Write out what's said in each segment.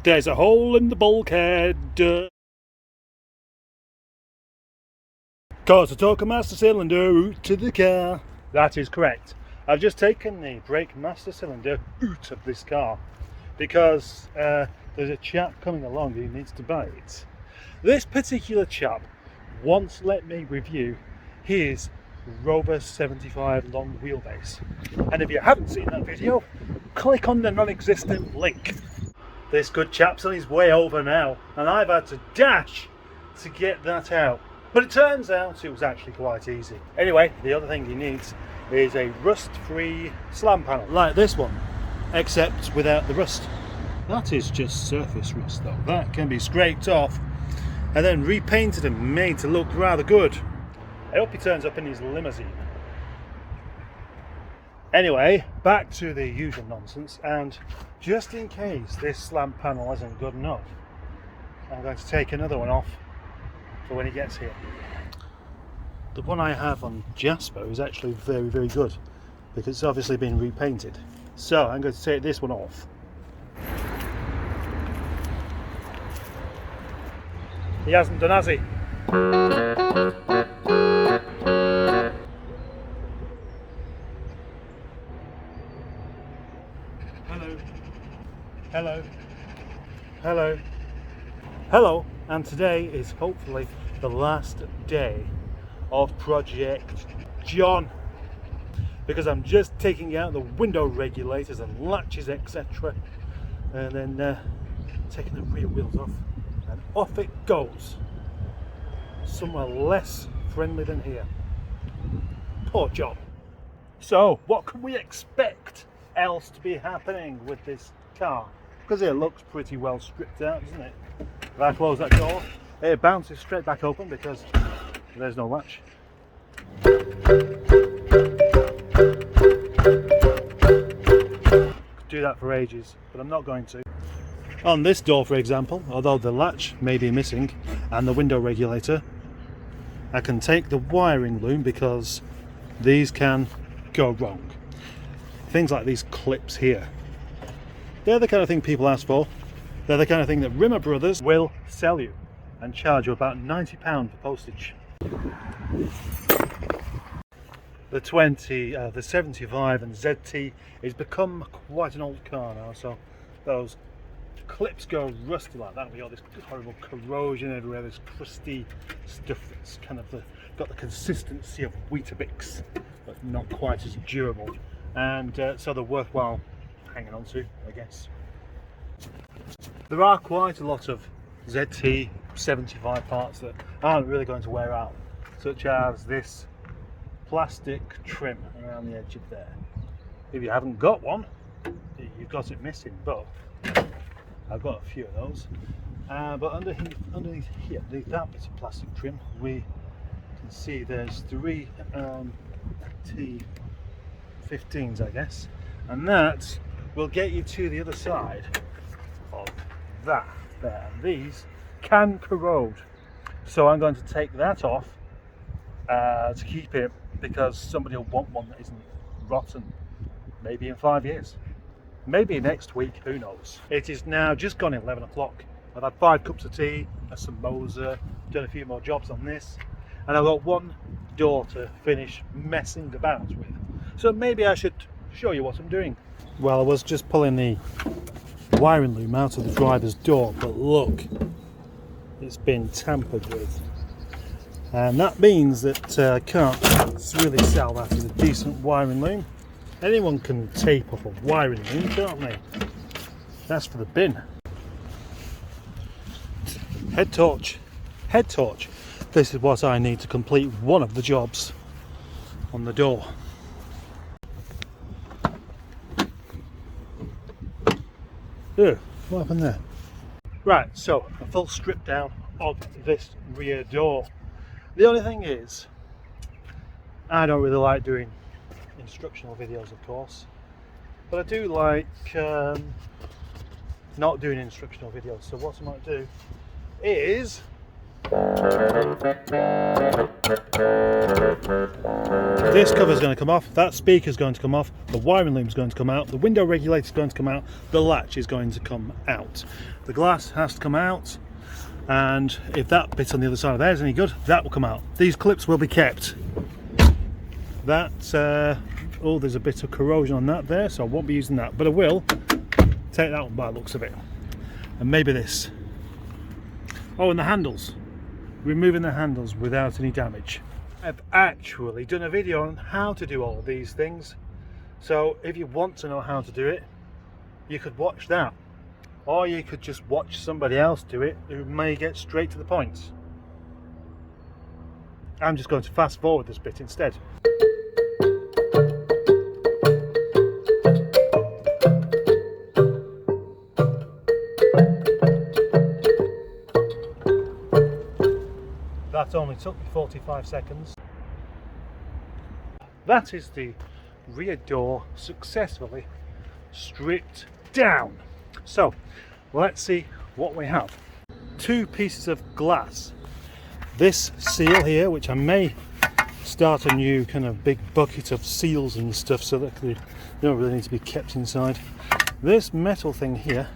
There's a hole in the bulkhead. Cause I took a master cylinder out to the car. That is correct. I've just taken the brake master cylinder out of this car because there's a chap coming along who needs to buy it. This particular chap once let me review his Rover 75 long wheelbase. And if you haven't seen that video, click on the non-existent link. This good chap's on his way over now, and I've had to dash to get that out. But it turns out it was actually quite easy. Anyway, the other thing he needs is a rust-free slam panel, like this one, except without the rust. That is just surface rust though. That can be scraped off and then repainted and made to look rather good. I hope he turns up in his limousine. Anyway, back to the usual nonsense, and just in case this slam panel isn't good enough, I'm going to take another one off for when he gets here. The one I have on Jasper is actually very, very good because it's obviously been repainted. So I'm going to take this one off. He hasn't done, has he? Hello. Hello. Hello. Hello. And today is hopefully the last day of Project John, because I'm just taking out the window regulators and latches, etc., and then taking the rear wheels off, and off it goes somewhere less friendly than here. Poor John. So what can we expect else to be happening with this car? Because it looks pretty well stripped out, doesn't it? If I close that door, it bounces straight back open because there's no latch. Could do that for ages, but I'm not going to. On this door, for example, although the latch may be missing and the window regulator, I can take the wiring loom because these can go wrong. Things like these clips here, they're the kind of thing people ask for. They're the kind of thing that Rimmer Brothers will sell you and charge you about £90 for postage. The 75 and ZT has become quite an old car now, so those clips go rusty like that. We got this horrible corrosion everywhere, this crusty stuff that's kind of got the consistency of Weetabix, but not quite as durable, and so they're worthwhile hanging on to, I guess. There are quite a lot of ZT 75 parts that aren't really going to wear out, such as this plastic trim around the edge of there. If you haven't got one, you've got it missing, but I've got a few of those. But underneath here, underneath that bit of plastic trim, we can see there's three T15s, I guess, and that will get you to the other side of that there. These can corrode, so I'm going to take that off to keep it, because somebody will want one that isn't rotten, maybe in 5 years, maybe next week, who knows. It is now just gone 11 o'clock. I've had 5 cups of tea, a samosa, done a few more jobs on this, and I've got one door to finish messing about with. So maybe I should show you what I'm doing. Well, I was just pulling the wiring loom out of the driver's door, but look, it's been tampered with. And that means that I can't really sell that as a decent wiring loom. Anyone can tape off a wiring loom, can't they? That's for the bin. Head torch. Head torch. This is what I need to complete one of the jobs on the door. Ugh, what happened there? Right, so a full strip down of this rear door. The only thing is, I don't really like doing instructional videos, of course, but I do like not doing instructional videos. So what I might do is This cover is going to come off, that speaker is going to come off, the wiring loom is going to come out, the window regulator is going to come out, the latch is going to come out. The glass has to come out, and if that bit on the other side of there is any good, that will come out. These clips will be kept. That, oh, there's a bit of corrosion on that there, so I won't be using that, but I will take that one by the looks of it. And maybe this. Oh, and the handles. Removing the handles without any damage. I've actually done a video on how to do all of these things, so if you want to know how to do it, you could watch that, or you could just watch somebody else do it who may get straight to the point. I'm just going to fast forward this bit instead. That only took me 45 seconds. That is the rear door successfully stripped down. So let's see what we have. Two pieces of glass. This seal here, which I may start a new kind of big bucket of seals and stuff so that they don't really need to be kept inside. This metal thing here,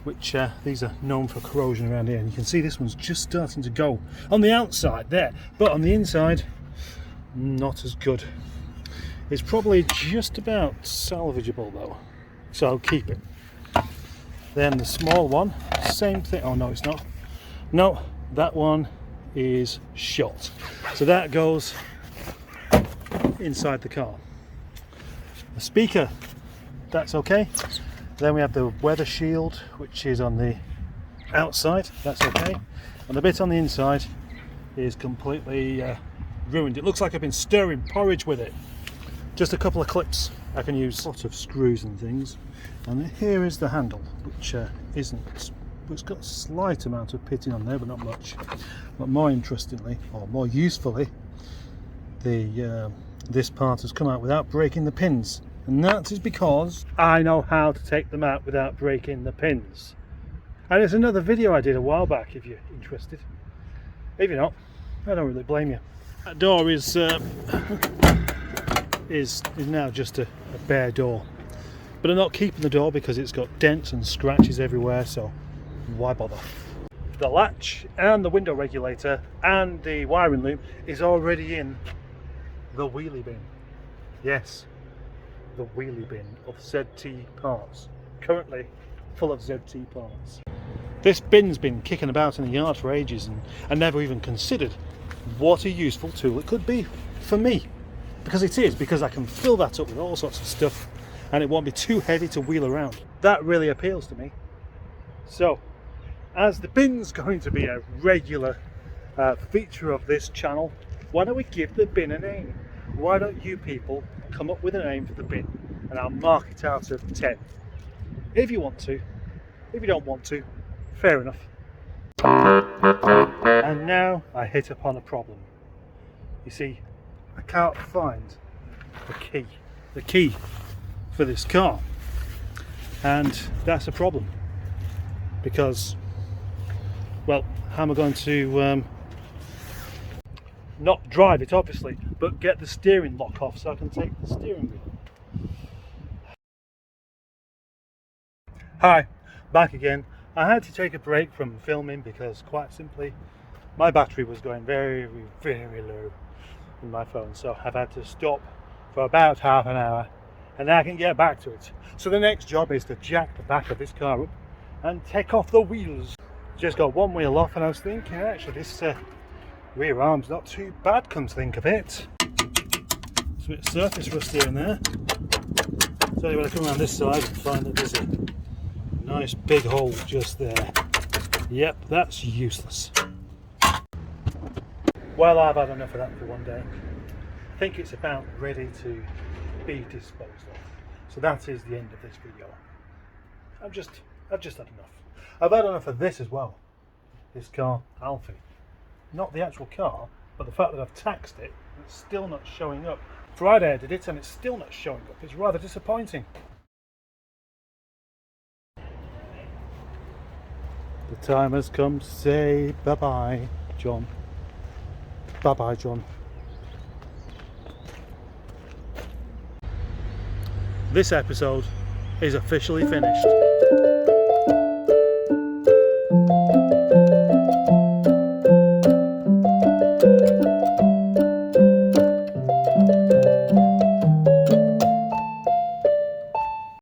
which these are known for corrosion around here, and you can see this one's just starting to go on the outside there, but on the inside not as good. It's probably just about salvageable though, so I'll keep it. Then the small one, same thing. Oh no, it's not. No, that one is shot, so that goes inside the car. The speaker, that's okay. Then we have the weather shield, which is on the outside, that's okay. And the bit on the inside is completely ruined. It looks like I've been stirring porridge with it. Just a couple of clips. I can use lots of screws and things. And here is the handle, which it's got a slight amount of pitting on there, but not much. But more interestingly, or more usefully, this part has come out without breaking the pins. And that is because I know how to take them out without breaking the pins. And it's another video I did a while back if you're interested. If you're not, I don't really blame you. That door is now just a bare door. But I'm not keeping the door because it's got dents and scratches everywhere, so why bother? The latch and the window regulator and the wiring loom is already in the wheelie bin. Yes, the wheelie bin of ZT parts, currently full of ZT parts. This bin's been kicking about in the yard for ages, and I never even considered what a useful tool it could be for me, because it is, because I can fill that up with all sorts of stuff and it won't be too heavy to wheel around. That really appeals to me. So as the bin's going to be a regular feature of this channel, why don't we give the bin a name? Why don't you people come up with a name for the bin, and I'll mark it out of 10. If you want to. If you don't want to, fair enough. And now I hit upon a problem. You see, I can't find the key for this car, and that's a problem, because, well, how am I going to not drive it obviously, but get the steering lock off so I can take the steering wheel? Hi, back again. I had to take a break from filming because, quite simply, my battery was going very, very low in my phone, so I've had to stop for about half an hour, and then I can get back to it. So the next job is to jack the back of this car up and take off the wheels. Just got one wheel off, and I was thinking, actually, this rear arm's not too bad, come to think of it. There's a bit of surface rust here and there. So when I come around this side and find that there's a nice big hole just there. Yep, that's useless. Well, I've had enough of that for one day. I think it's about ready to be disposed of. So that is the end of this video. I've just had enough. I've had enough of this as well. This car, Alfie. Not the actual car, but the fact that I've taxed it, it's still not showing up. Friday I did it and it's still not showing up. It's rather disappointing. The time has come to say bye-bye, John. Bye-bye, John. This episode is officially finished.